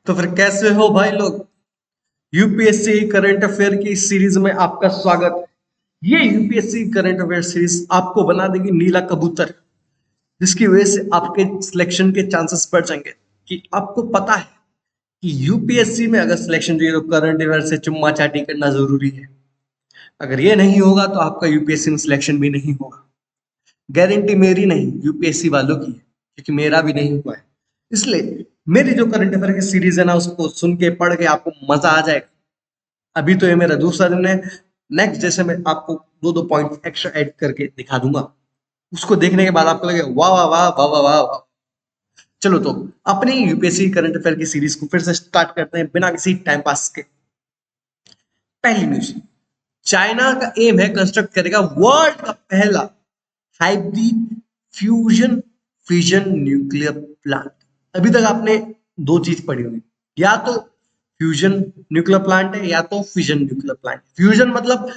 तो फिर कैसे हो भाई लोग। यूपीएससी करंट अफेयर की सीरीज में आपका स्वागत है। ये यूपीएससी करंट अफेयर सीरीज आपको बना देगी नीला कबूतर, जिसकी वजह से आपके सिलेक्शन के चांसेस बढ़ जाएंगे। कि आपको पता है कि यूपीएससी में अगर सिलेक्शन चाहिए तो करंट अफेयर से चुम्मा चाटी करना जरूरी है। अगर ये नहीं होगा तो आपका यूपीएससी में सिलेक्शन भी नहीं होगा। गारंटी मेरी नहीं, यूपीएससी वालों की है, क्योंकि मेरा भी नहीं हुआ है। इसलिए मेरी जो करंट अफेयर की सीरीज है ना, उसको सुन के पढ़ के आपको मजा आ जाएगा। अभी तो ये मेरा दूसरा दिन है। नेक्स्ट जैसे मैं आपको दो दो पॉइंट एक्स्ट्रा ऐड करके दिखा दूंगा, उसको देखने के बाद आपको लगेगा वाह वाह वाह वाह वाह वाह वाह। चलो तो अपनी यूपीएससी करंट अफेयर की सीरीज को फिर से स्टार्ट करते हैं बिना किसी टाइम पास के। पहली न्यूज, चाइना का एम है कंस्ट्रक्ट करेगा वर्ल्ड का पहला hybrid fusion fission nuclear plant. अभी तक आपने दो चीज पढ़ी होगी, या तो फ्यूजन न्यूक्लियर प्लांट है या तो फिजन न्यूक्लियर प्लांट। फ्यूजन मतलब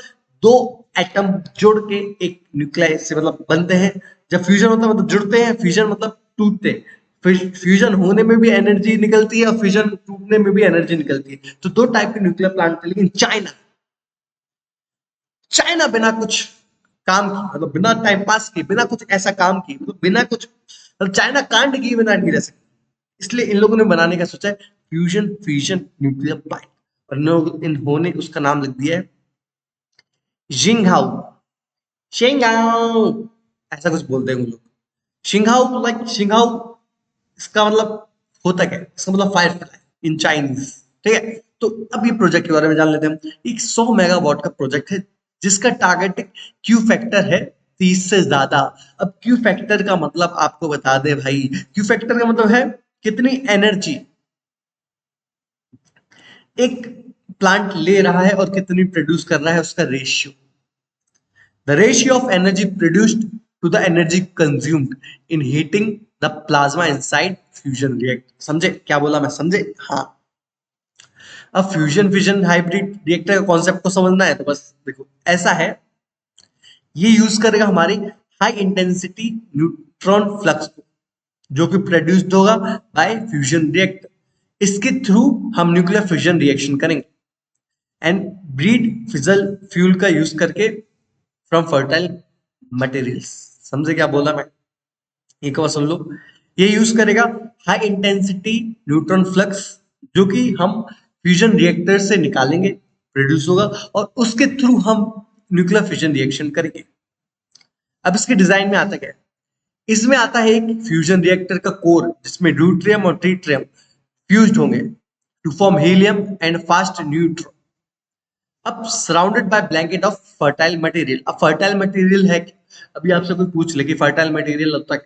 दो एटम जुड़ के एक न्यूक्लियस से मतलब बनते हैं। जब फ्यूजन होता है मतलब जुड़ते हैं, फ्यूजन मतलब टूटते हैं। फ्यूजन होने में भी एनर्जी निकलती है और फ्यूजन टूटने में भी एनर्जी निकलती है। तो दो टाइप के न्यूक्लियर प्लांट थे, लेकिन चाइना चाइना बिना कुछ काम की, मतलब बिना टाइम पास के, बिना कुछ ऐसा काम की, मतलब बिना कुछ, मतलब चाइना कांड किए बिना नहीं रह सकती। इसलिए इन लोगों ने बनाने का सोचा है फ्यूजन फ्यूजन न्यूक्लियर प्लांट। और इन्होंने उसका नाम लिख दिया है जिंगहाओ शिंगाओ, ऐसा कुछ बोलते हैं वो लोग। शिंगहाओ लाइक शिंगहाओ, इसका मतलब होता क्या है, इसका मतलब फायर फ्लाई इन चाइनीज। ठीक है, तो अब ये प्रोजेक्ट के बारे में जान लेते हैं हम। एक 100 मेगावाट का प्रोजेक्ट है, जिसका टारगेट क्यू फैक्टर है 30 से ज्यादा। अब क्यू फैक्टर का मतलब आपको बता दे भाई, क्यू फैक्टर का मतलब है कितनी एनर्जी एक प्लांट ले रहा है और कितनी प्रोड्यूस कर रहा है, उसका ratio. The ratio of energy produced to the energy consumed in heating the plasma inside fusion reactor। समझे क्या बोला मैं, समझे? हाँ। अब फ्यूजन फिजन हाइब्रिड रिएक्टर का कॉन्सेप्ट को समझना है तो बस देखो ऐसा है। ये यूज करेगा हमारी हाई इंटेंसिटी न्यूट्रॉन फ्लक्स को, जो कि प्रोड्यूस्ड होगा बाय फ्यूजन रिएक्टर। इसके थ्रू हम न्यूक्लियर फ्यूजन रिएक्शन करेंगे एंड ब्रीड फिजल फ्यूल का यूज करके फ्रॉम फर्टाइल मटेरियल्स। समझे क्या बोला मैं? एक बार सुन लो। ये यूज करेगा हाई इंटेंसिटी न्यूट्रॉन फ्लक्स, जो कि हम फ्यूजन रिएक्टर से निकालेंगे, प्रोड्यूस होगा, और उसके थ्रू हम न्यूक्लियर फ्यूजन रिएक्शन करेंगे। अब इसके डिजाइन में आता क्या है? इसमें आता है एक फ्यूजन रिएक्टर का कोर, जिसमें ड्यूट्रियम और ट्रीट्रियम फ्यूज्ड होंगे to form helium and fast neutron. अब surrounded by blanket of fertile material. अब फर्टाइल मटेरियल है अभी आपसे कोई पूछ ले कि फर्टाइल मटेरियल होता है,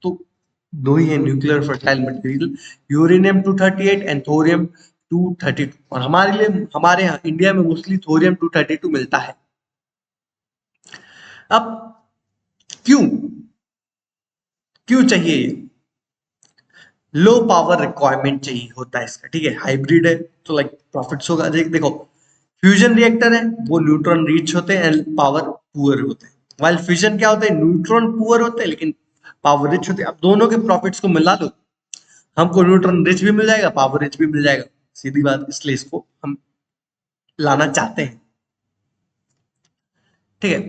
तो दो ही है nuclear fertile material, uranium 238 and thorium 232। और हमारे लिए, हमारे यहाँ इंडिया में मोस्टली थोरियम 232 मिलता है। अब क्यों क्यों चाहिए ये? लो पावर रिक्वायरमेंट चाहिए होता है इसका। ठीक है, हाइब्रिड है तो लाइक प्रॉफिट्स होगा। देखो, फ्यूजन रिएक्टर है वो न्यूट्रॉन रिच होते हैं एंड पावर पुअर होते हैं, वाइल फिजन क्या होते हैं, न्यूट्रॉन पुअर होते हैं लेकिन पावर रिच होते हैं। अब दोनों के प्रॉफिट्स को मिला लो, हमको न्यूट्रॉन रिच भी मिल जाएगा, पावर रिच भी मिल जाएगा। सीधी बात, इसलिए इसको हम लाना चाहते हैं। ठीक है,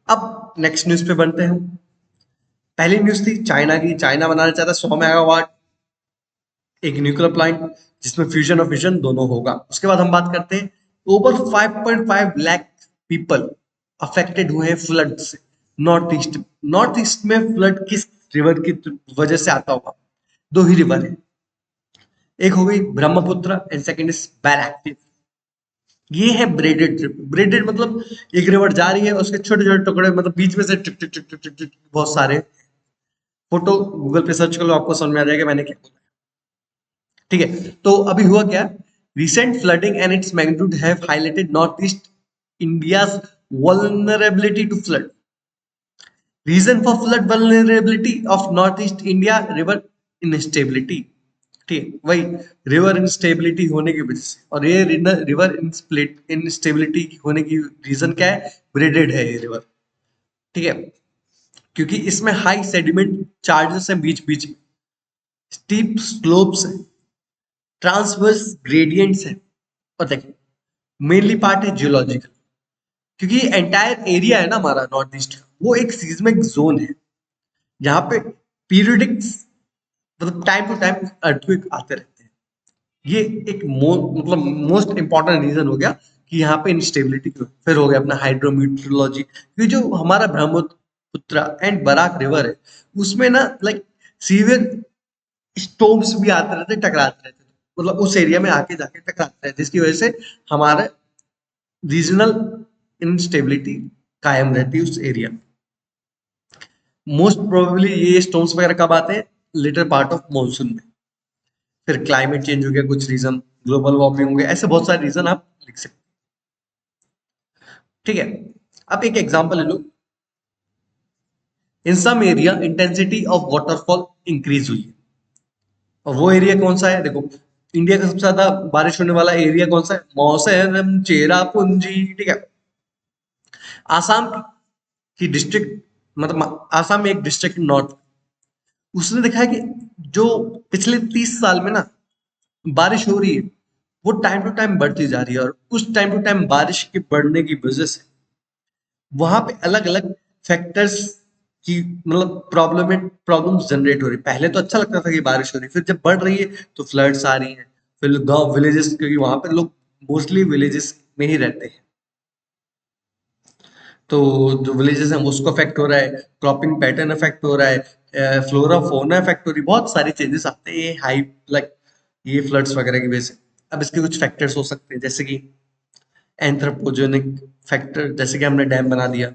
अब नेक्स्ट न्यूज पे बनते हैं। पहली न्यूज थी चाइना की। चाइना बनाना चाहता है 100 मेगावाट एक न्यूक्लियर प्लांट, जिसमें फ्यूजन और फिजन दोनों होगा। उसके बाद हम बात करते हैं, ओवर 5.5 लाख पीपल अफेक्टेड हुए हैं फ्लड से नॉर्थ ईस्ट। नॉर्थ ईस्ट में फ्लड किस रिवर की वजह से आता होगा? दो ही रिवर है, एक हो गई ब्रह्मपुत्र एंड सेकंड इज बैराक्टिव। ये है ब्रेडेड रिवर। ब्रेडेड मतलब एक रिवर जा रही है, उसके छोटे छोटे टुकड़े, मतलब बीच में से टिक टिक टिक टिक टिक टिक बहुत सारे। फोटो गूगल पे सर्च कर लो, आपको समझ में आ जाएगा मैंने क्या बोला। ठीक है, तो अभी हुआ क्या? Recent flooding and its magnitude have highlighted North East India's vulnerability to flood. Reason for flood vulnerability of North East India, river instability. ठीक है, वही रिवर इंस्टेबिलिटी होने की वजह से। और ये रिवर इंस्टेबिलिटी होने की रीजन क्या है? ब्रेडेड है ये रिवर। ठीक है, क्योंकि इसमें हाई सेडिमेंट चार्जेस हैं बीच बीच में, स्टीप स्लोप्स है, ट्रांसवर्स ग्रेडियंट्स है, और देखो मेनली पार्ट है जियोलॉजिकल, क्योंकि एंटायर एरिया है ना हमारा नॉर्थ ईस्ट का, वो एक सीज्मिक जोन है जहाँ पे पीरियडिक मतलब टाइम टू टाइम अर्थक्वेक आते रहते हैं। ये एक मतलब मोस्ट इंपॉर्टेंट रीजन हो गया कि यहाँ पे इंस्टेबिलिटी क्यों। फिर हो गया अपना हाइड्रोमीटरोलॉजी, ये जो हमारा ब्रह्मपुत्र एंड बराक रिवर है उसमें ना लाइक सीवियर स्टॉर्म्स भी आते रहते, टकराते रहते, मतलब उस एरिया में आके जाके टकराते रहते, जिसकी वजह से हमारा रीजनल इंस्टेबिलिटी कायम रहती है उस एरिया में। मोस्ट प्रोबेबली ये स्टॉर्म्स वगैरह कब आते हैं? लेटर पार्ट ऑफ मॉनसून में। फिर क्लाइमेट चेंज हो गया, कुछ रीजन, ग्लोबल वार्मिंग हो गया, ऐसे बहुत सारे रीजन आप लिख सकते हैं। ठीक है, अब एक एग्जांपल ले लो। In some area intensity of waterfall increase हुई है, और वो एरिया कौन सा है? देखो इंडिया का सबसे ज्यादा बारिश होने वाला एरिया कौन सा है? मौसम चेरापूंजी। ठीक है, आसाम की डिस्ट्रिक्ट, मतलब आसाम में एक डिस्ट्रिक्ट नॉर्थ, उसने देखा है कि जो पिछले 30 साल में ना बारिश हो रही है वो टाइम टू टाइम बढ़ती जा रही है, और उस टाइम टू टाइम बारिश के बढ़ने की वजह से वहां पे अलग अलग फैक्टर्स की मतलब प्रॉब्लम्स जनरेट हो रही। पहले तो अच्छा लगता था कि बारिश हो रही, फिर जब बढ़ रही है तो फ्लड्स आ रही हैं, फिर गांव विलेजेस, क्योंकि वहां पे लोग मोस्टली विलेजेस में ही रहते हैं, तो जो विलेजेस हैं उसको अफेक्ट हो रहा है, क्रॉपिंग पैटर्न अफेक्ट हो रहा है, फ्लोरा फोना अफेक्ट हो रही, बहुत सारी चेंजेस आते हैं ये हाई लाइक ये फ्लड्स वगैरह की वजह से। अब इसके कुछ फैक्टर्स हो सकते हैं, जैसे कि एंथ्रोपोजेनिक फैक्टर, जैसे कि हमने डैम बना दिया,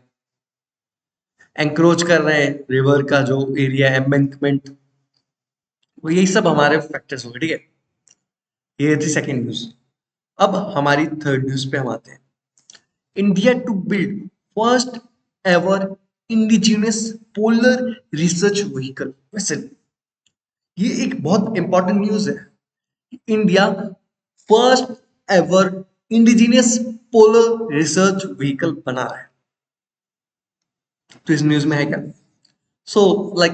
एंक्रोच कर रहे हैं रिवर का जो एरिया है, एम्बैंकमेंट, वो यही सब हमारे फैक्टर्स हो गए। ठीक है, ये थी सेकंड न्यूज। अब हमारी थर्ड न्यूज पे हम आते हैं। India to build first ever indigenous polar research vehicle. वैसे ये एक बहुत इंपॉर्टेंट न्यूज है। India first ever indigenous polar research vehicle बना रहा है। तो इस न्यूज में है क्या? सो लाइक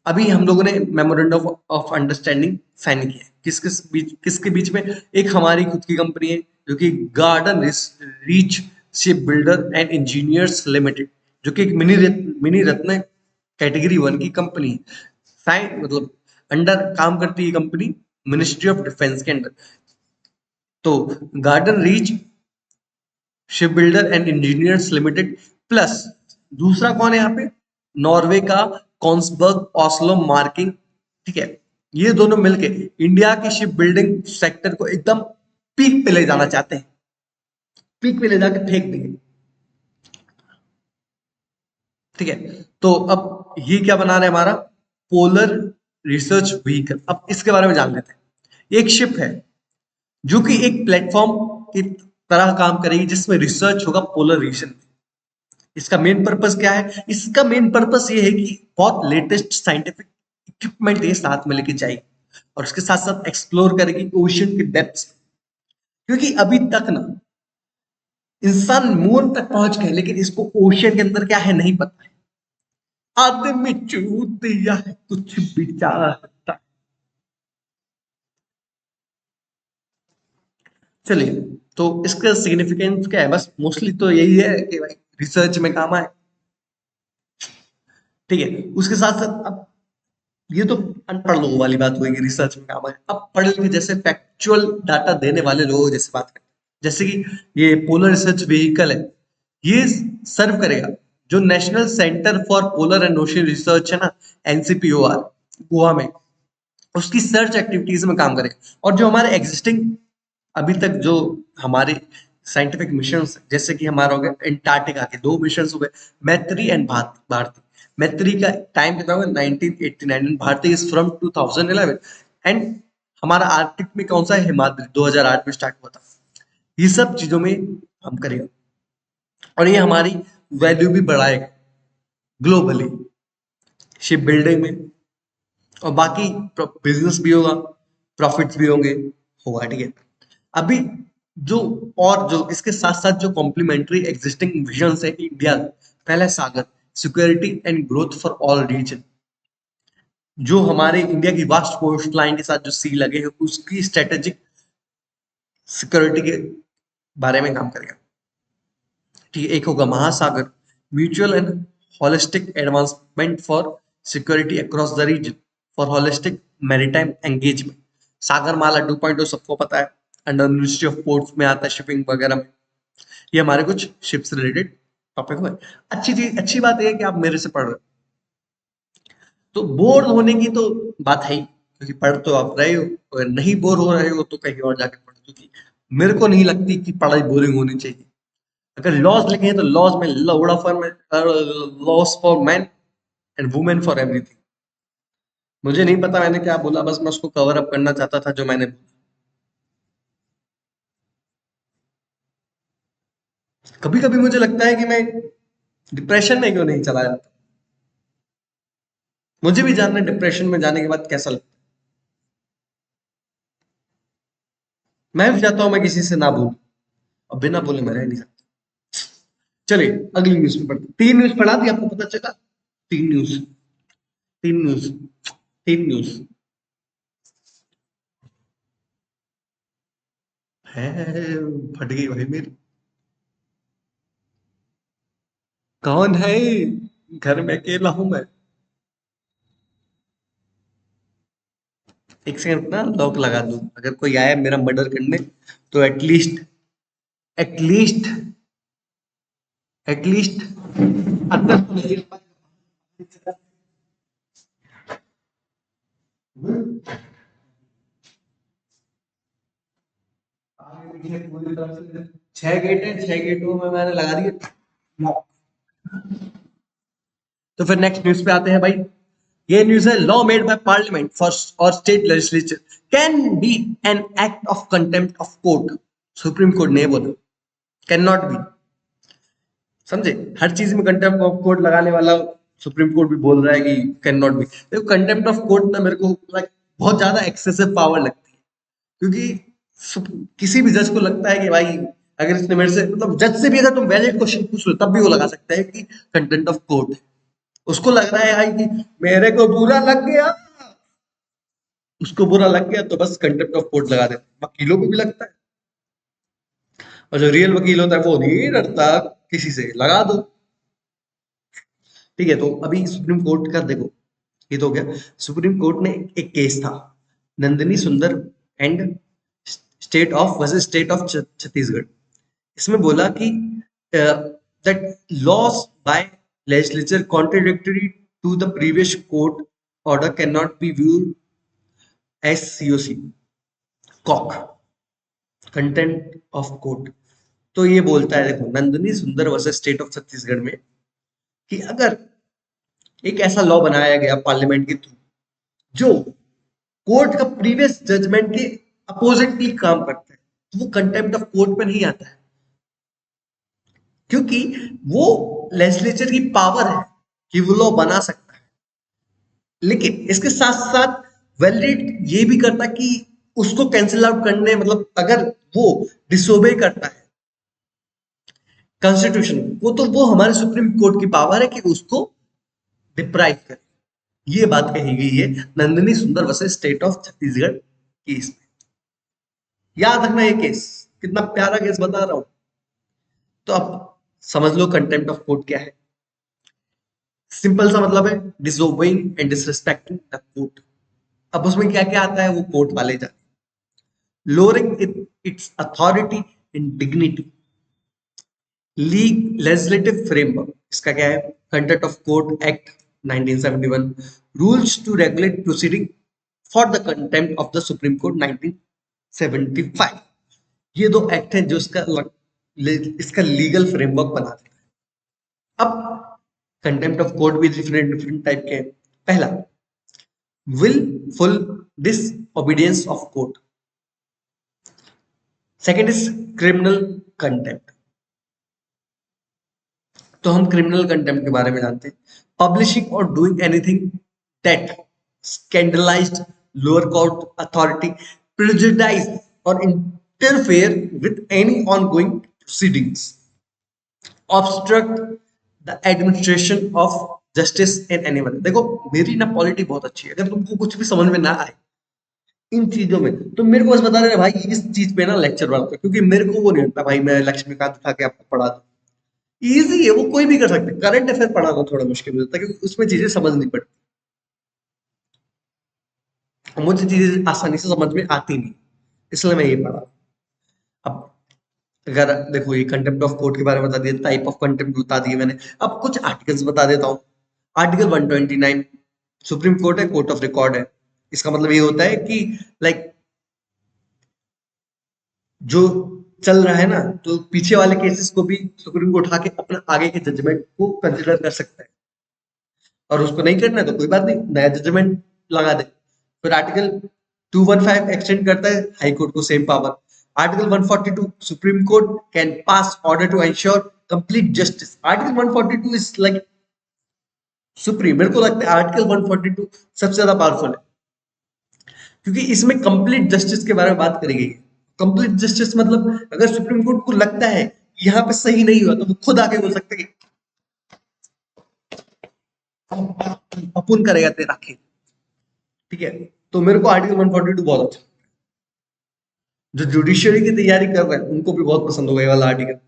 अभी हम लोगों ने मेमोरेंडम ऑफ अंडरस्टैंडिंग साइन किया है, किसके बीच में? एक हमारी खुद की कंपनी है जो कि garden reach ship builder and engineers limited, जो कि एक मिनी रत्न कैटेगरी वन की कंपनी है। साइन मतलब अंडर काम करती है कंपनी मिनिस्ट्री ऑफ डिफेंस के अंडर। तो garden reach ship builder and engineers limited plus दूसरा कौन है यहाँ पे? नॉर्वे का कॉन्सबर्ग ऑस्लो मार्किंग। ठीक है, ये दोनों मिलके इंडिया की शिप बिल्डिंग सेक्टर को एकदम पीक पे ले जाना चाहते हैं, पीक पे ले जाके फेंक देंगे। ठीक है, तो अब ये क्या बना रहे हैं? हमारा पोलर रिसर्च व्हीकल। अब इसके बारे में जान लेते हैं। एक शिप है जो कि एक प्लेटफॉर्म की तरह काम करेगी जिसमें रिसर्च होगा पोलर रीजन में। इसका मेन पर्पस क्या है? इसका मेन पर्पस ये है कि बहुत लेटेस्ट साइंटिफिक इक्विपमेंट ये साथ में लेके जाएगी, और उसके साथ साथ एक्सप्लोर करेगी ओशन के डेप्थ्स, क्योंकि अभी तक ना इंसान मून तक पहुंच गए लेकिन इसको ओशन के अंदर क्या है नहीं पता है। आदमी चूत या है कुछ विचारता। चलिए, तो इसका सिग्निफिकेंस क्या है? बस मोस्टली तो यही है कि भाई रिसर्च में काम आए। ठीक है, उसके साथ साथ अब ये तो अनपढ़ लोगों वाली बात हुई, रिसर्च में काम आए। अब पढ़े लिखे जैसे फैक्चुअल डाटा देने वाले लोगों जैसे बात करें, जैसे कि ये पोलर रिसर्च व्हीकल है, ये सर्व करेगा जो national centre for polar and ocean research है ना, एनसीपीओआर, गोवा में, उसकी सर्च एक्टिविटीज में काम करेगा। और जो हमारे एग्जिस्टिंग अभी तक जो हमारे साइंटिफिक मिशन, जैसे कि हमारा हो गया एंटार्क्टिका के 2 मिशन हो गए, मैत्री एंड भारती। मैत्री का टाइम कितना होगा? 1989 and Bharati is from 2011। And हमारा आर्कटिक में कौन सा है? हिमाद्री 2008 में स्टार्ट हुआ था। ये सब चीजों में हम करेंगे, और ये हमारी वैल्यू भी बढ़ाएगा ग्लोबली शिप बिल्डिंग में, और बाकी बिजनेस भी होगा, प्रॉफिट्स भी होगा। ठीक है, अभी जो और जो इसके साथ साथ जो कॉम्प्लीमेंट्री एग्जिस्टिंग विजन है इंडिया, पहला Sagar security and growth for all region, जो हमारे इंडिया की वास्ट कोस्ट लाइन के साथ जो सी लगे हैं उसकी स्ट्रेटेजिक सिक्योरिटी के बारे में काम करेगा। ठीक है, एक होगा महासागर, mutual and holistic advancement for security across the region for holistic maritime engagement. Sagarmala 2.0 सबको पता है, अंडर मिनिस्ट्री ऑफ पोर्ट्स में आता है, शिपिंग वगैरह में। ये हमारे कुछ शिप्स रिलेटेड टॉपिक हुए। अच्छी चीज, अच्छी बात यह है कि आप मेरे से पढ़ रहे हो, तो बोर होने की तो बात है ही, क्योंकि पढ़ तो आप रहे हो। अगर नहीं बोर हो रहे हो तो कहीं और जाके पढ़ो, क्योंकि मेरे को नहीं लगती कि पढ़ाई बोरिंग होनी चाहिए। अगर लॉज लिखे हैं तो लॉज में लौड़ा for laws for man and women for everything. मुझे नहीं पता मैंने क्या बोला, बस मैं उसको कवर अप करना चाहता था जो मैंने। कभी कभी मुझे लगता है कि मैं डिप्रेशन में क्यों नहीं चला जाता। मुझे भी जानना है डिप्रेशन में जाने के बाद कैसा लगता है। मैं भी चाहता हूँ मैं किसी से ना बोलूं, अब बिना बोले मैं रह नहीं सकता। चलिए अगली न्यूज में पढ़ते, 3 न्यूज पढ़ा दी आपको, पता चला। 3 न्यूज, 3 न्यूज, 3 न्यूज है। फट गई भाई मेरी। कौन है? घर में अकेला हूं मैं। एक सेकंड ना लॉक लगा दूं, अगर कोई आया मेरा मर्डर करने तो एटलीस्ट, एटलीस्ट, एटलीस्ट अंदर तो नहीं पाएगा। आगे पीछे पूरी तरफ से 6 गेट है, 6 गेटों में मैंने लगा दिए लॉक। तो फिर नेक्स्ट न्यूज पे आते हैं भाई। ये न्यूज है, law made by parliament for और state legislature can be an act of contempt of court. Supreme court ने बोला कैन नॉट बी। समझे, हर चीज में कंटेम्प्ट ऑफ कोर्ट लगाने वाला सुप्रीम कोर्ट भी बोल रहा है कि कैन नॉट बी। देखो कंटेम्प्ट ऑफ कोर्ट ना मेरे को लाइक बहुत ज्यादा एक्सेसिव पावर लगती है, क्योंकि किसी भी जज को लगता है कि भाई अगर इसने मेरे से, मतलब जज से भी अगर तुम वैलिड क्वेश्चन पूछ लो तब भी वो लगा सकता है कि कंटेम्प्ट ऑफ कोर्ट है। उसको लग रहा है भाई कि मेरे को बुरा लग गया, उसको बुरा लग गया तो बस कंटेम्प्ट ऑफ कोर्ट लगा देते। वकीलों को भी लगता है, और जो रियल वकील होता है वो नहीं डरता किसी से, लगा दो। ठीक है, तो अभी सुप्रीम कोर्ट का देखो, ये तो हो गया। सुप्रीम कोर्ट ने एक केस था, Nandini Sundar and state of versus state of Chhattisgarh. इसमें बोला कि that laws by legislature contradictory to the previous court order can not be viewed as सीओसी कॉक कंटेंट ऑफ कोर्ट। तो ये बोलता है, देखो नंदिनी सुंदर वर्सेस स्टेट ऑफ छत्तीसगढ़ में, कि अगर एक ऐसा लॉ बनाया गया पार्लियामेंट के थ्रू जो कोर्ट का प्रीवियस जजमेंट के अपोजिटली काम करता है, तो वो कंटेम्प्ट ऑफ कोर्ट पे नहीं आता है, क्योंकि वो लेजिस्लेचर की पावर है कि वो लॉ बना सकता है। लेकिन इसके साथ साथ वैलिडेट ये भी करता कि उसको कैंसिल आउट करने, मतलब अगर वो डिसोबे करता है कॉन्स्टिट्यूशन को, तो वो हमारे सुप्रीम कोर्ट की पावर है कि उसको डिप्राइव करे। ये बात कही गई है नंदिनी सुंदर versus state of Chhattisgarh case में। याद रखना ये केस, कितना प्यारा केस बता रहा हूं। तो अब समझ लो कंटेम्प्ट ऑफ कोर्ट क्या है। सिंपल सा मतलब है disobeying and disrespecting the court. अब उसमें क्या क्या आता है वो कोर्ट वाले जाने। Lowering its authority in dignity, legal legislative framework, इसका क्या है, contempt of court act 1971, rules to regulate proceeding for the contempt of the supreme court 1975। ये दो एक्ट हैं जो इसका लीगल फ्रेमवर्क बनाते हैं। अब कंटेम्प्ट ऑफ कोर्ट भी डिफरेंट डिफरेंट टाइप के हैं। पहला, willful disobedience of court. Second is criminal contempt. तो हम क्रिमिनल कंटेम्प्ट के बारे में जानते हैं, पब्लिशिंग और doing anything that scandalized lower court authority, prejudice और interfere with any ongoing proceedings, obstruct the administration of justice in anyone. देखो मेरी ना पॉलिटी बहुत अच्छी है, अगर तुमको कुछ भी समझ में ना आए इन चीजों में तो मेरे को बस बता देना भाई, इस चीज पे ना लेक्चर बनाता हूं, क्योंकि मेरे को वो नहीं लगता भाई मैं लक्ष्मीकांत उठा के आपको पढ़ा दूं। इजी है, वो कोई भी कर सकता है। करंट अफेयर पढ़ाना थोड़ा मुश्किल होता है क्योंकि उसमें चीजें समझ नहीं पड़ती, और मुझे चीजें आसानी से समझ में आती नहीं, इसलिए मैं ये पढ़ा। अब अगर देखो ये कंटेम्प्ट ऑफ कोर्ट के बारे में बता दिया, टाइप ऑफ कंटेम्प्ट बता दिए मैंने, अब कुछ आर्टिकल्स बता देता हूँ। आर्टिकल 129, सुप्रीम कोर्ट है, कोर्ट ऑफ रिकॉर्ड है। इसका मतलब ये होता है कि लाइक जो चल रहा है ना, तो पीछे वाले केसेस को भी सुप्रीम कोर्ट उठा के अपना आगे के जजमेंट को कंसिडर कर सकता है, और उसको नहीं करना है तो कोई बात नहीं, नया जजमेंट लगा दे। फिर आर्टिकल 215 एक्सटेंड करता है हाई कोर्ट को same power. Article 142, supreme court can pass order to ensure complete justice. Article 142 is like supreme. मेरे को लगता है आर्टिकल 142 सबसे ज्यादा पावरफुल है, क्योंकि इसमें कंप्लीट जस्टिस के बारे में बात करी गई है। कंप्लीट जस्टिस मतलब अगर सुप्रीम कोर्ट को लगता है कि यहाँ पे सही नहीं हुआ तो वो खुद आके बोल सकते हैं कि अपुन करेगा तेरा खेल। ठीक है, तो मेरे को आर्टिकल 142 बहुत अच्छा, जो जुडिशियरी की तैयारी कर रहे हैं उनको भी बहुत पसंद होगा ये वाला आर्टिकल,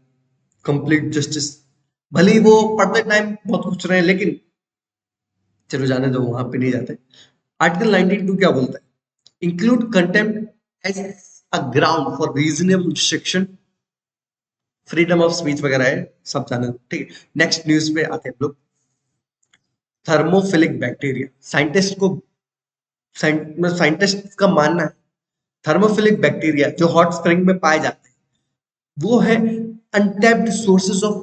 कंप्लीट जस्टिस। भले ही वो पढ़ते टाइम बहुत कुछ रहे हैं, लेकिन चलो जाने दो, वहां पे नहीं जाते। आर्टिकल 92 क्या बोलता है? Include contempt as a ground for reasonable restriction, freedom of speech वगैरह है, सब जाने दो। ठीक है, नेक्स्ट न्यूज पे आते हैं हम लोग। थर्मोफिलिक बैक्टीरिया, साइंटिस्ट को साइंटिस्ट का मानना है थर्मोफिलिक बैक्टीरिया जो हॉट स्प्रिंग में पाए जाते हैं वो है untapped sources of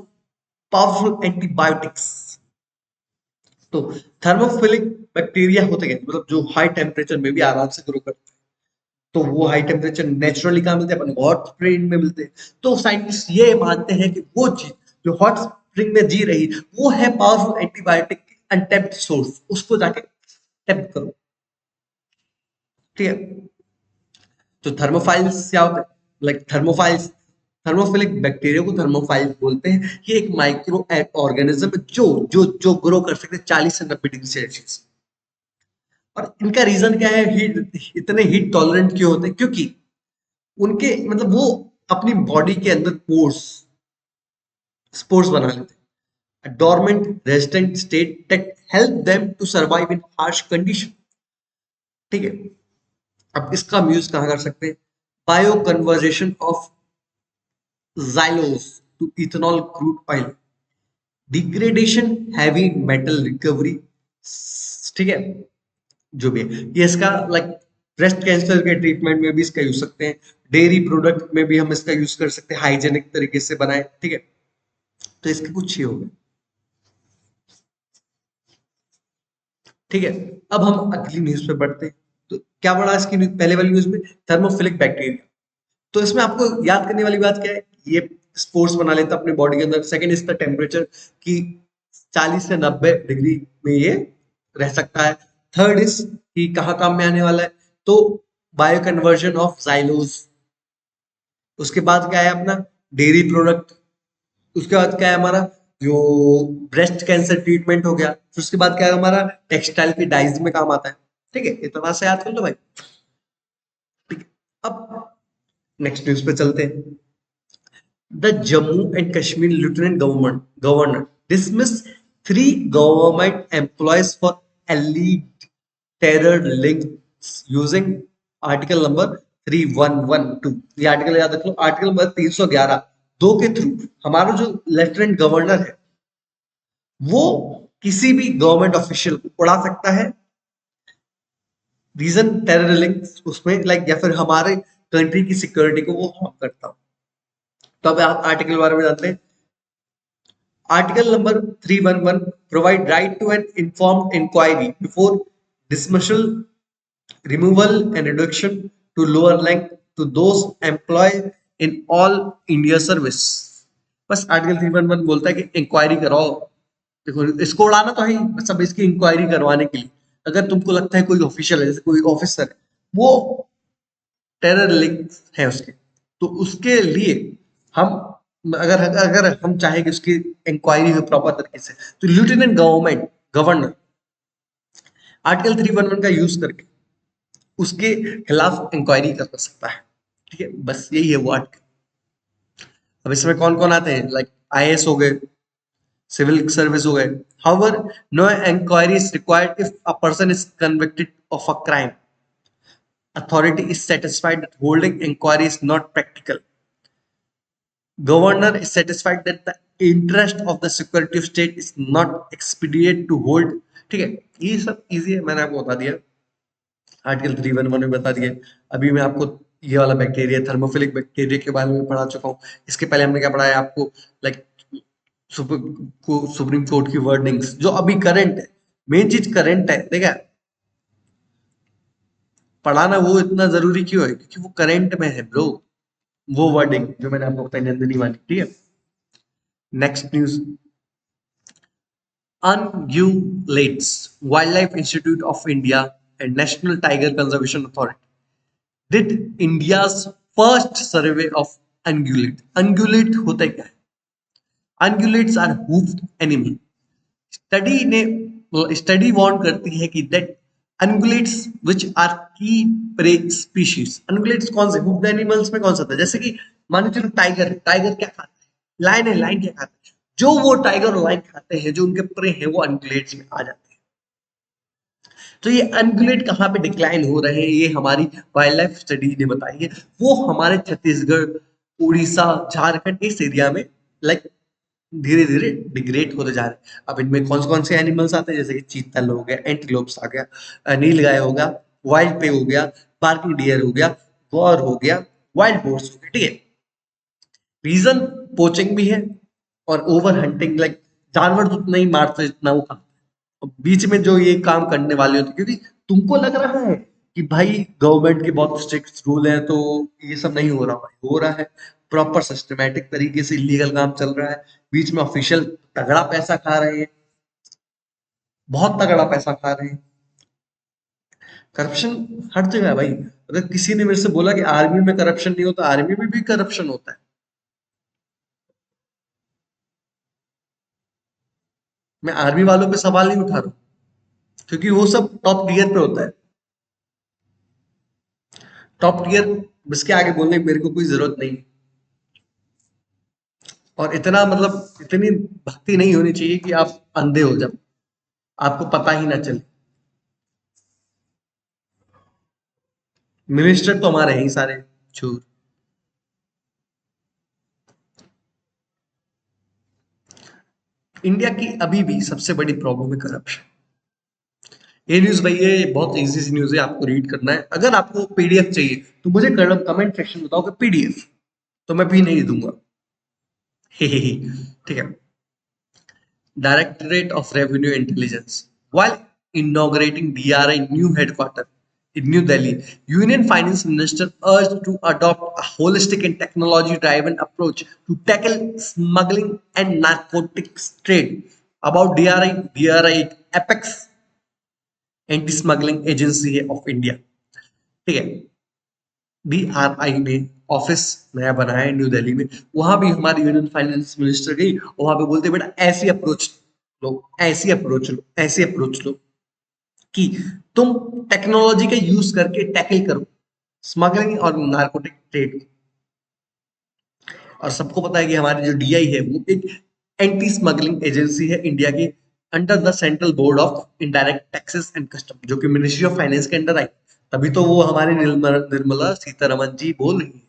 powerful antibiotics. तो थर्मोफिलिक बैक्टीरिया होते हैं मतलब जो हाई टेम्परेचर में भी आराम से ग्रो करते हैं, तो वो हाई टेम्परेचर नेचुरली कहाँ मिलते हैं? अपन हॉट स्प्रिंग में मिलते हैं। तो साइंटिस्ट ये मानते हैं कि वो चीज जो हॉट स्प्रिंग में जी रही वो है पावरफुल एंटीबायोटिक अनटैप्ड सोर्स, उसको जाके टैप करो। ठीक है, तो थर्मोफाइल्स क्या होते हैं? लाइक थर्मोफाइल्स, थर्मोफिलिक बैक्टीरिया को थर्मोफाइल्स बोलते हैं। ये एक माइक्रो ऑर्गेनिज्म है जो जो जो ग्रो कर सकते हैं 40 से 90 डिग्री सेल्सियस। और इनका रीजन क्या है? हीट, इतने हीट टॉलरेंट क्यों होते हैं? क्योंकि उनके मतलब वो अपनी बॉडी के अंदर पोर्स स्पोर्स बना लेते हैं, a dormant resistant state that help them to survive in harsh condition। ठीक है, अब इसका हम यूज कहाँ कर सकते हैं? Bio conversation of xylose to ethanol crude oil, degradation heavy metal recovery. ठीक है, जो भी है ये इसका लाइक ब्रेस्ट कैंसर के ट्रीटमेंट में भी इसका यूज सकते हैं, डेयरी प्रोडक्ट में भी हम इसका यूज कर सकते हैं, हाइजेनिक तरीके से बनाए। ठीक है, तो इसके कुछ ही हो गए। ठीक है, अब हम अगली न्यूज पे बढ़ते हैं। तो क्या पढ़ा इसकी पहले वाली न्यूज में? Thermophilic bacteria. तो इसमें आपको याद करने वाली बात क्या है? ये स्पोर्स बना लेता है अपने बॉडी के अंदर। सेकंड इसका टेम्परेचर की 40 से 90 डिग्री में ये रह सकता है। थर्ड इज कि कहाँ काम में आने वाला है? तो बायो कन्वर्जन ऑफ जाइलोज। उसके बाद क्या है अपना? Dairy product. उसके बाद क्या है हमारा? जो ब्रेस्ट कैंसर ट्रीटमेंट हो गया। फिर उसके बाद क्या है हमारा? टेक्सटाइल की डाइज में काम आता है। ठीक है, इतना से याद कर लो भाई। ठीक है, अब नेक्स्ट न्यूज पे चलते हैं। The Jammu and Kashmir Lieutenant Governor dismissed 3 government employees for alleged terror links using article number 3112। ये आर्टिकल याद रख लो, आर्टिकल नंबर 311 दो के थ्रू हमारा जो लेफ्टिनेंट गवर्नर है वो किसी भी गवर्नमेंट ऑफिशियल को उड़ा सकता है। रीजन टेरर लिंक्स उसमें लाइक, या फिर हमारे कंट्री की सिक्योरिटी को वो हार्म करता हो। तो अब आप आर्टिकल के बारे में जानते हैं। Article number 311 provide right to an informed inquiry before dismissal, removal and reduction to lower rank to those employed in all India service। बस आर्टिकल 311 बोलता है कि इंक्वायरी कराओ। देखो इसको उड़ाना तो है ही, बस अब इसकी इंक्वायरी करवाने के लिए अगर तुमको लगता है कोई ऑफिशियल है, जैसे कोई ऑफिसर है वो टेरर लिंक है उसके, तो उसके लिए हम अगर अगर हम चाहें कि उसकी इंक्वायरी हो प्रॉपर तरीके से, तो लेफ्टिनेंट गवर्नर आर्टिकल 311 का यूज करके उसके खिलाफ इंक्वायरी कर सकता है। ठीक है, बस यही है वो आर्टिकल। अब इसमें कौन कौन आते हैं, लाइक आईएएस हो गए, सिविल सर्विस हो गए। However no inquiry is required if a person is convicted of a crime, authority is satisfied that holding inquiry is not practical, governor is satisfied that the interest of the security of state is not expedient to hold। ठीक है, ये सब easy है, मैंने आपको बता दिया, article 311 में बता दिया। अभी मैं आपको ये वाला बैक्टीरिया, थर्मोफिलिक बैक्टीरिया के बारे में पढ़ा चुका हूँ। इसके पहले हमने क्या पढ़ाया आपको, लाइक सुप्रीम कोर्ट की वर्डिंग्स जो अभी करंट है, मेन चीज करंट है। देखा, पढ़ाना वो इतना जरूरी क्यों है, क्योंकि वो करंट में है ब्रो, वो वर्डिंग जो मैंने आपको बताई नंदिनी वाली। ठीक है, next news, ungulates wildlife institute of india and national tiger conservation authority did india's first survey of ungulate। ungulate होता क्या है? ungulates are hoofed animal। Study warn करती है कि दैट अनगुलेट्स विच आर की प्रे स्पीशीज। अनगुलेट्स कौन से hooked animals में कौन सा था, जैसे कि मान चलो टाइगर है, टाइगर क्या खाता है, लायन है, लायन क्या खाता है, जो वो टाइगर और लायन खाते हैं, जो उनके प्रे हैं, वो अनगुलेट्स में आ जाते हैं। तो ये अनगुलेट कहाँ पे डिक्लाइन हो रहे हैं, ये हमारी वाइल्ड लाइफ स्टडी ने बताई है। वो हमारे छत्तीसगढ़, उड़ीसा, झारखंड इस एरिया में लाइक धीरे धीरे डिग्रेड होते जा रहे हैं। अब इनमें कौन से एनिमल्स आते हैं, जैसे कि चीतल हो गया, एंटीलोप्स आ गया, नील गाय हो गया, वाइल्ड पे हो गया, बार्किंग डियर हो गया, वॉर हो गया, वाइल्ड बोर्स हो गया। ठीक है, रीजन पोचिंग भी है और ओवर हंटिंग, लाइक जानवर तो उतना ही मारते जितना वो खाते हैं। बीच में जो ये काम करने वाले होते, क्योंकि तुमको लग रहा है कि भाई गवर्नमेंट के बहुत स्ट्रिक्ट रूल हैं तो ये सब नहीं हो रहा, भाई हो रहा है। प्रॉपर सिस्टमेटिक तरीके से इलीगल काम चल रहा है, बीच में ऑफिशियल तगड़ा पैसा खा रहे हैं, बहुत तगड़ा पैसा खा रहे हैं। करप्शन हर जगह है भाई। अगर किसी ने मेरे से बोला कि आर्मी में करप्शन नहीं होता, आर्मी में भी करप्शन होता है। मैं आर्मी वालों पे सवाल नहीं उठा रहा हूं, क्योंकि वो सब टॉप टियर पे होता है। टॉप टियर, इसके आगे बोलने की मेरे को कोई जरूरत नहीं। और इतना मतलब इतनी भक्ति नहीं होनी चाहिए कि आप अंधे हो जाओ, आपको पता ही ना चले। मिनिस्टर तो हमारे हैं ही सारे चोर। इंडिया की अभी भी सबसे बड़ी प्रॉब्लम है करप्शन। ये न्यूज भाई, ये बहुत इजी सी न्यूज है, आपको रीड करना है। अगर आपको पीडीएफ चाहिए तो मुझे कमेंट सेक्शन में बताओ कि पीडीएफ, तो मैं भी नहीं दूंगा। ठीक है, Directorate of Revenue Intelligence. While inaugurating DRI new headquarters in New Delhi, Union Finance Minister urged to adopt a holistic and technology-driven approach to tackle smuggling and narcotics trade. About DRI, DRI एक apex anti smuggling agency है of India. ठीक है, DRI ने office नया बनाया है new Delhi में। वहां भी हमारी यूनियन फाइनेंस मिनिस्टर गई और वहां पे बोलते बेटा ऐसी अप्रोच लो, ऐसी अप्रोच लो, ऐसी अप्रोच लो कि तुम टेक्नोलॉजी का यूज करके टैकल करो स्मगलिंग और नार्कोटिक ट्रेड। और सबको पता है कि हमारी जो डीआई है वो एक एंटी स्मगलिंग एजेंसी है इंडिया की, under the central board of indirect taxes and custom, जो कि मिनिस्ट्री ऑफ फाइनेंस के अंडर आई। तभी तो वो हमारी निर्मला सीतारमन जी बोल रही है।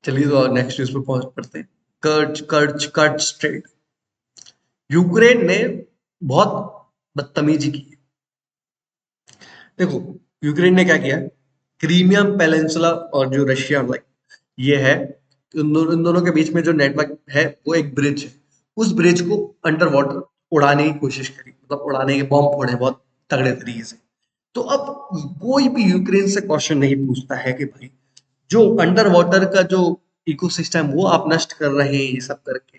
चलिए तो नेक्स्ट न्यूज पे पहुंच पड़ते हैं। कर्ज कर्ज कर्ज ट्रेड, यूक्रेन ने बहुत बदतमीजी की। देखो, यूक्रेन ने क्या किया, क्रीमियम पेनिनसुला और जो रशिया लाइक ये है, इन दोनों के बीच में जो नेटवर्क है वो एक ब्रिज है। उस ब्रिज को अंडर वाटर उड़ाने की कोशिश करी, मतलब उड़ाने के बॉम्ब फोड़े बहुत तगड़े तरीके से। तो अब कोई भी यूक्रेन से क्वेश्चन नहीं पूछता है कि भाई जो अंडर वाटर का जो इकोसिस्टम वो आप नष्ट कर रहे हैं ये सब करके,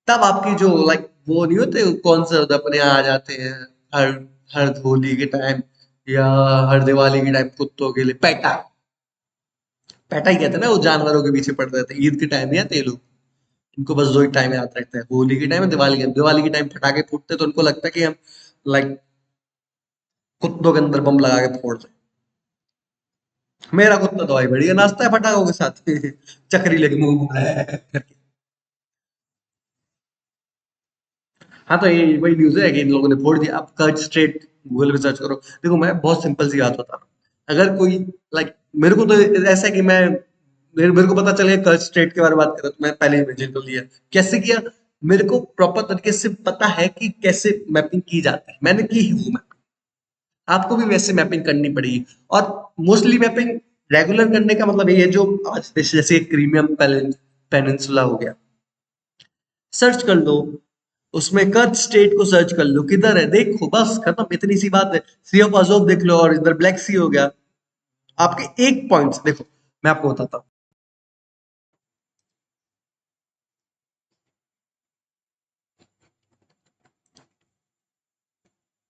तब आपकी जो लाइक वो नहीं होते कौन से अपने यहाँ आ जाते हैं हर हर होली के टाइम या हर दिवाली के टाइम कुत्तों के लिए पैटा, पैटा ही कहते हैं ना, वो जानवरों के पीछे पड़ रहते हैं। ईद के टाइम ही आते हैं ये लोग, इनको बस दो ही टाइम याद रहता है, होली के टाइम है, दिवाली के टाइम पटाखे फूटते हैं, तो उनको लगता है कि हम लाइक कुत्तों के अंदर बम लगा के फोड़ दें। मेरा कुत्ता तो भाई बढ़िया नाचता है पटाखों के साथ चक्री लेके मुंह करके। हाँ, तो ये वही न्यूज़ है कि इन लोगों ने फोड़ दिया। अब कर्ज स्ट्रेट गूगल पे सर्च करो। देखो, मैं बहुत सिंपल सी बात बता रहा हूँ। अगर कोई लाइक मेरे को तो ऐसा है कि मेरे को पता चल गया कर्ज स्ट्रेट के बारे में बात करो, तो मैं पहले ही इमेजिन कर लिया। कैसे किया? मेरे को प्रॉपर तरीके से पता है कि कैसे मैपिंग की जाती है, मैंने की है वो मैपिंग। आपको भी वैसे मैपिंग करनी पड़ेगी। और मोस्टली मैपिंग रेगुलर करने का मतलब ये है, जो आज जैसे क्रीमियम पेनिनसुला हो गया, सर्च कर लो, उसमें कच्छ स्टेट को सर्च कर लो, किधर है देखो, बस खत्म, इतनी सी बात है। सी ऑफ अजोव देख लो, और इधर ब्लैक सी हो गया। आपके एक पॉइंट से देखो, मैं आपको बताता हूँ।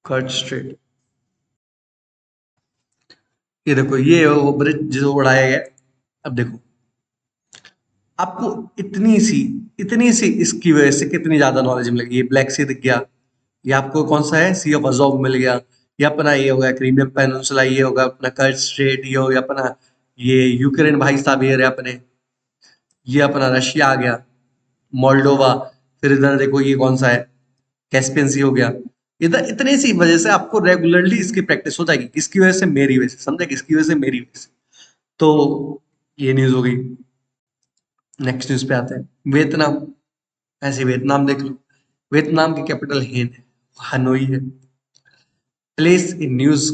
कच्छ स्ट्रेट, ये देखो, ये वो ब्रिज जो उड़ाया गया। अब देखो, आपको इतनी सी इसकी वजह से कितनी ज्यादा नॉलेज मिलेगी। ये ब्लैक सी दिख गया, ये आपको कौन सा है, सी ऑफ अजोव मिल गया। ये अपना ये हो गया क्रीमियम पेनिनसुला, ये होगा अपना कर्च स्ट्रेट, ये हो गया अपना ये यूक्रेन भाई साहब, ये रहे अपने, ये अपना रशिया आ गया, मोल्डोवा। फिर इधर देखो ये कौन सा है, कैस्पियन सी हो गया। इधर इतने सी वजह से आपको रेगुलरली इसकी प्रैक्टिस हो जाएगी। किसकी वजह से? मेरी वजह से, समझे? किसकी वजह से? मेरी वजह से। तो ये न्यूज हो गई। नेक्स्ट न्यूज पे आते हैं, वियतनाम। ऐसे वियतनाम देख लो, वियतनाम की कैपिटल हेन है, हनोई है। प्लेस इन न्यूज,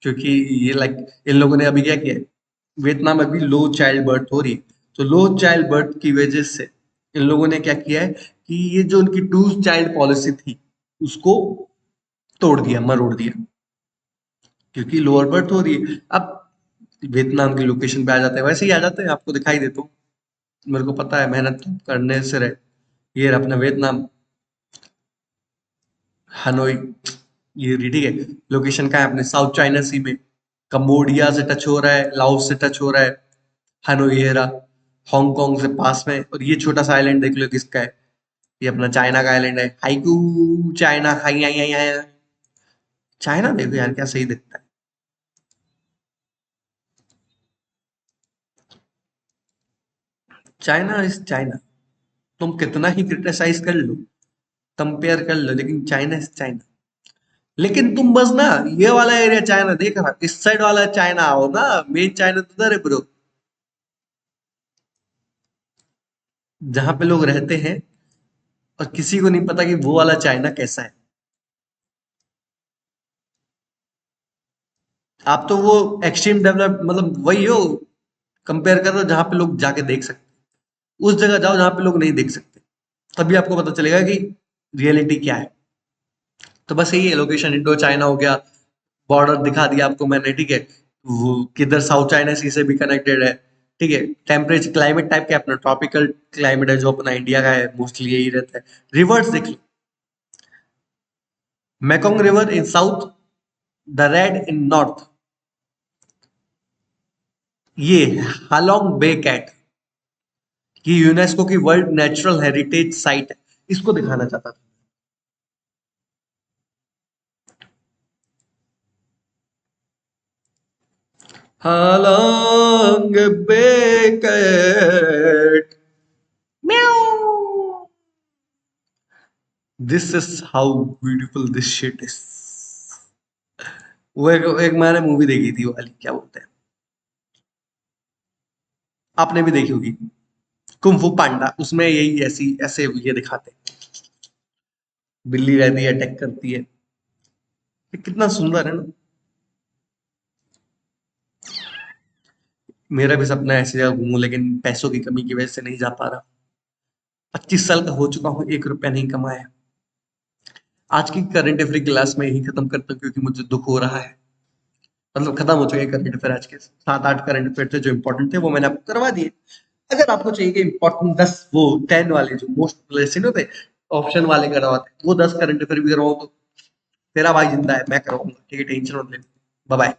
क्योंकि ये लाइक इन लोगों ने अभी क्या किया है, वियतनाम में अभी लो चाइल्ड बर्थ हो रही है। तो लो चाइल्ड बर्थ की वजह से इन लोगों ने क्या किया है कि ये जो उनकी टू चाइल्ड पॉलिसी थी, उसको तोड़ दिया, मरोड़ दिया, क्योंकि लोअर बर्थ हो रही है। अब वियतनाम की लोकेशन पे आ जाते हैं, वैसे ही आ जाते हैं, आपको दिखाई देता हूँ। मेरे को पता है, मेहनत करने से रहे। ये रहा अपना वियतनाम, हनोई। ये रही, ठीक है। लोकेशन का है अपने साउथ चाइना सी में, कंबोडिया से टच हो रहा है, लाओस से टच हो रहा है। हनोई ये रहा, हांगकांग से पास में। और ये छोटा सा आइलैंड देख लो किसका है, ये अपना चाइना का आइलैंड है, haiku. China, high high high high. China देखो यार, क्या सही दिखता है। चाइना इज चाइना, तुम कितना ही क्रिटिसाइज कर लो, कंपेयर कर लो, लेकिन चाइना इज चाइना। लेकिन तुम बस ना, ये वाला एरिया चाइना देख रहा, इस साइड वाला चाइना आओ ना, मेन चाइना तो उधर है ब्रो, जहां पे लोग रहते हैं, और किसी को नहीं पता कि वो वाला चाइना कैसा है। आप तो वो एक्सट्रीम डेवलप, मतलब वही हो, कंपेयर कर रहे हो जहां पे लोग जाके देख सकते। उस जगह जाओ जहां पे लोग नहीं देख सकते, तभी आपको पता चलेगा कि रियलिटी क्या है। तो बस यही है, लोकेशन इंडो चाइना हो गया, बॉर्डर दिखा दिया आपको मैंने, ठीक है। वो किधर साउथ चाइना सी से भी कनेक्टेड है, ठीक है। टेम्परेचर क्लाइमेट टाइप का अपना ट्रॉपिकल क्लाइमेट है, जो अपना इंडिया का है, मोस्टली यही रहता है। रिवर्स देख लो, Mekong river in south, the red in north. ये हालोंग बे कैट, ये यूनेस्को की वर्ल्ड नेचुरल हेरिटेज साइट है, इसको दिखाना चाहता था। हालोंग बे कैट, म्याऊ। This is how beautiful this shit is. वो एक मैंने मूवी देखी थी, वो वाली क्या बोलते हैं, आपने भी देखी होगी, कुंफू पांडा। उसमें यही ऐसी ऐसे ये दिखाते हैं, बिल्ली रहती है, अटैक करती है। ये कितना सुंदर है ना। मेरा भी सपना है ऐसी जगह घूमूं, लेकिन पैसों की कमी की वजह से नहीं जा पा रहा। 25 साल का हो चुका हूँ, 1 रुपया नहीं कमाया। आज की करंट अफेयर क्लास में यही खत्म करता हूँ, क्योंकि मुझे दुख हो रहा है। मतलब खत्म हो चुके हैं करंट अफेयर, आज के 7-8 करंट अफेयर थे जो इंपॉर्टेंट थे, वो मैंने आपको करवा दिए। अगर आपको चाहिए कि इंपॉर्टेंट 10, वो 10 वाले जो मोस्ट लेसन होते, ऑप्शन वाले करवाते, वो 10 करंट अफेयर भी करवाऊँ, तो तेरा भाई जिंदा है, मैं करवाऊंगा, ठीक है, टेंशन मत ले। Bye bye.